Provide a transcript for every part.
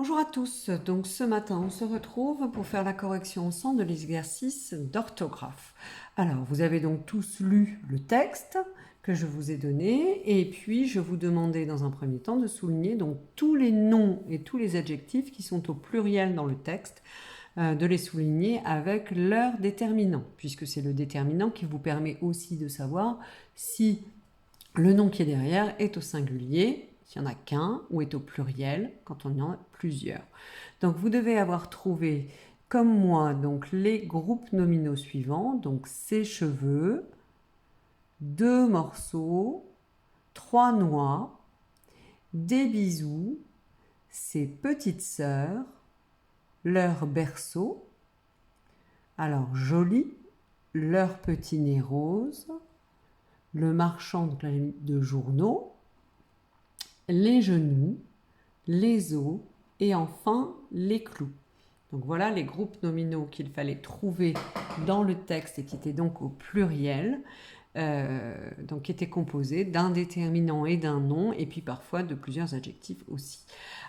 Bonjour à tous, donc ce matin on se retrouve pour faire la correction ensemble de l'exercice d'orthographe. Alors vous avez donc tous lu le texte que je vous ai donné et puis je vous demandais dans un premier temps de souligner donc tous les noms et tous les adjectifs qui sont au pluriel dans le texte, de les souligner avec leur déterminant, puisque c'est le déterminant qui vous permet aussi de savoir si le nom qui est derrière est au singulier, s'il n'y en a qu'un, ou est au pluriel quand on y en a plusieurs. Donc vous devez avoir trouvé, comme moi, donc les groupes nominaux suivants. Donc ses cheveux, 2 morceaux, 3 noix, des bisous, ses petites sœurs, leur berceau, alors joli, leur petit nez rose, le marchand donc là, de journaux, les genoux, les os et enfin les clous. Donc voilà les groupes nominaux qu'il fallait trouver dans le texte et qui étaient donc au pluriel, donc qui étaient composés d'un déterminant et d'un nom et puis parfois de plusieurs adjectifs aussi.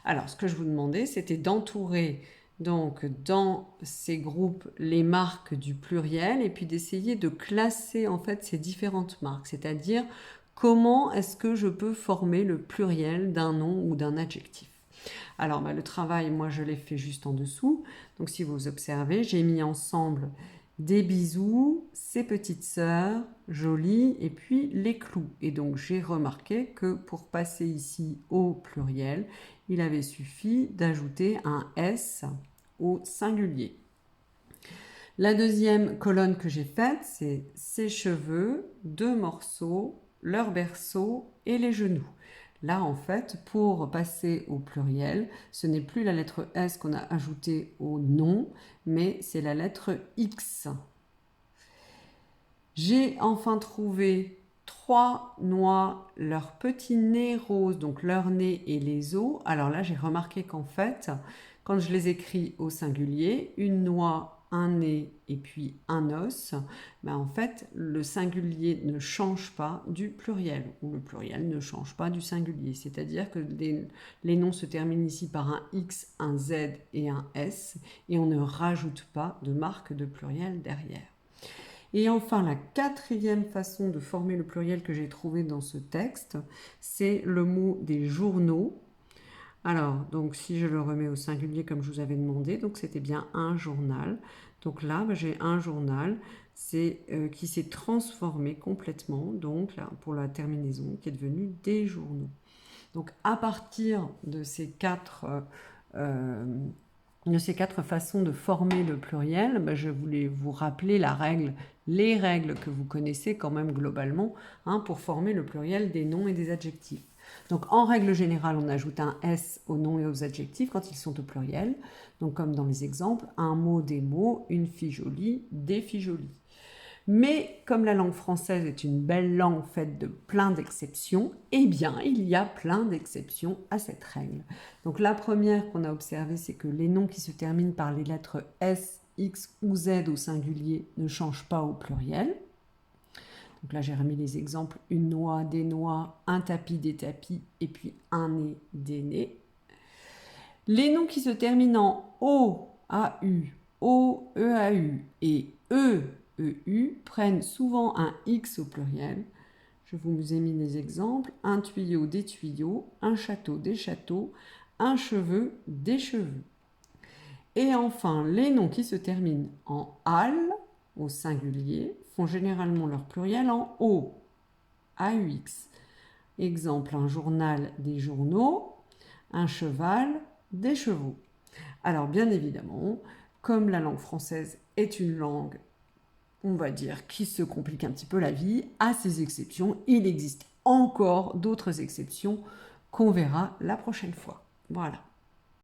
Alors ce que je vous demandais c'était d'entourer donc dans ces groupes les marques du pluriel et puis d'essayer de classer en fait ces différentes marques, c'est-à-dire comment est-ce que je peux former le pluriel d'un nom ou d'un adjectif. Alors le travail, moi je l'ai fait juste en dessous. Donc si vous observez, j'ai mis ensemble des bisous, ses petites sœurs, jolies, et puis les clous. Et donc j'ai remarqué que pour passer ici au pluriel, il avait suffi d'ajouter un S au singulier. La deuxième colonne que j'ai faite, c'est ses cheveux, 2 morceaux, leur berceau et les genoux. Là, en fait, pour passer au pluriel, ce n'est plus la lettre S qu'on a ajoutée au nom, mais c'est la lettre X. J'ai enfin trouvé 3 noix, leur petit nez rose, donc leur nez et les os. Alors là, j'ai remarqué qu'en fait, quand je les écris au singulier, une noix, un nez et puis un os, en fait, le singulier ne change pas du pluriel, ou le pluriel ne change pas du singulier. C'est-à-dire que les noms se terminent ici par un X, un Z et un S, et on ne rajoute pas de marque de pluriel derrière. Et enfin, la quatrième façon de former le pluriel que j'ai trouvé dans ce texte, c'est le mot des journaux. Alors, donc si je le remets au singulier comme je vous avais demandé, donc c'était bien un journal. Donc là, j'ai un journal qui s'est transformé complètement, donc là, pour la terminaison, qui est devenu des journaux. Donc à partir de ces quatre façons de former le pluriel, je voulais vous rappeler les règles que vous connaissez quand même globalement pour former le pluriel des noms et des adjectifs. Donc en règle générale, on ajoute un S aux noms et aux adjectifs quand ils sont au pluriel. Donc comme dans les exemples, un mot, des mots, une fille jolie, des filles jolies. Mais comme la langue française est une belle langue faite de plein d'exceptions, eh bien, il y a plein d'exceptions à cette règle. Donc la première qu'on a observée, c'est que les noms qui se terminent par les lettres S, X ou Z au singulier ne changent pas au pluriel. Donc là, j'ai remis les exemples, une noix, des noix, un tapis, des tapis, et puis un nez, des nez. Les noms qui se terminent en O, AU, O, EAU et E, EU prennent souvent un X au pluriel. Je vous ai mis des exemples, un tuyau, des tuyaux, un château, des châteaux, un cheveu, des cheveux. Et enfin, les noms qui se terminent en AL au singulier font généralement leur pluriel en O, AUX. Exemple, un journal, des journaux, un cheval, des chevaux. Alors bien évidemment, comme la langue française est une langue, on va dire, qui se complique un petit peu la vie, à ces exceptions, il existe encore d'autres exceptions qu'on verra la prochaine fois. Voilà.